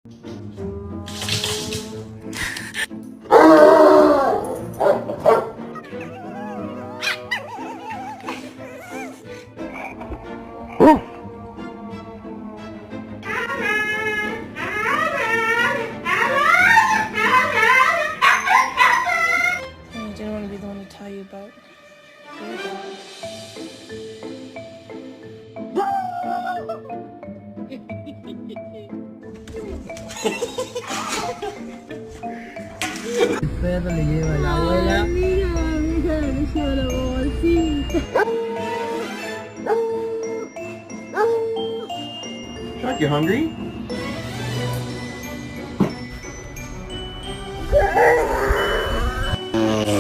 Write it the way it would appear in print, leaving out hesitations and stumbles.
I didn't want to be the one to tell you about. Perro le lleva a la abuela. Mira, le lleva la bolsita. Shark, you hungry?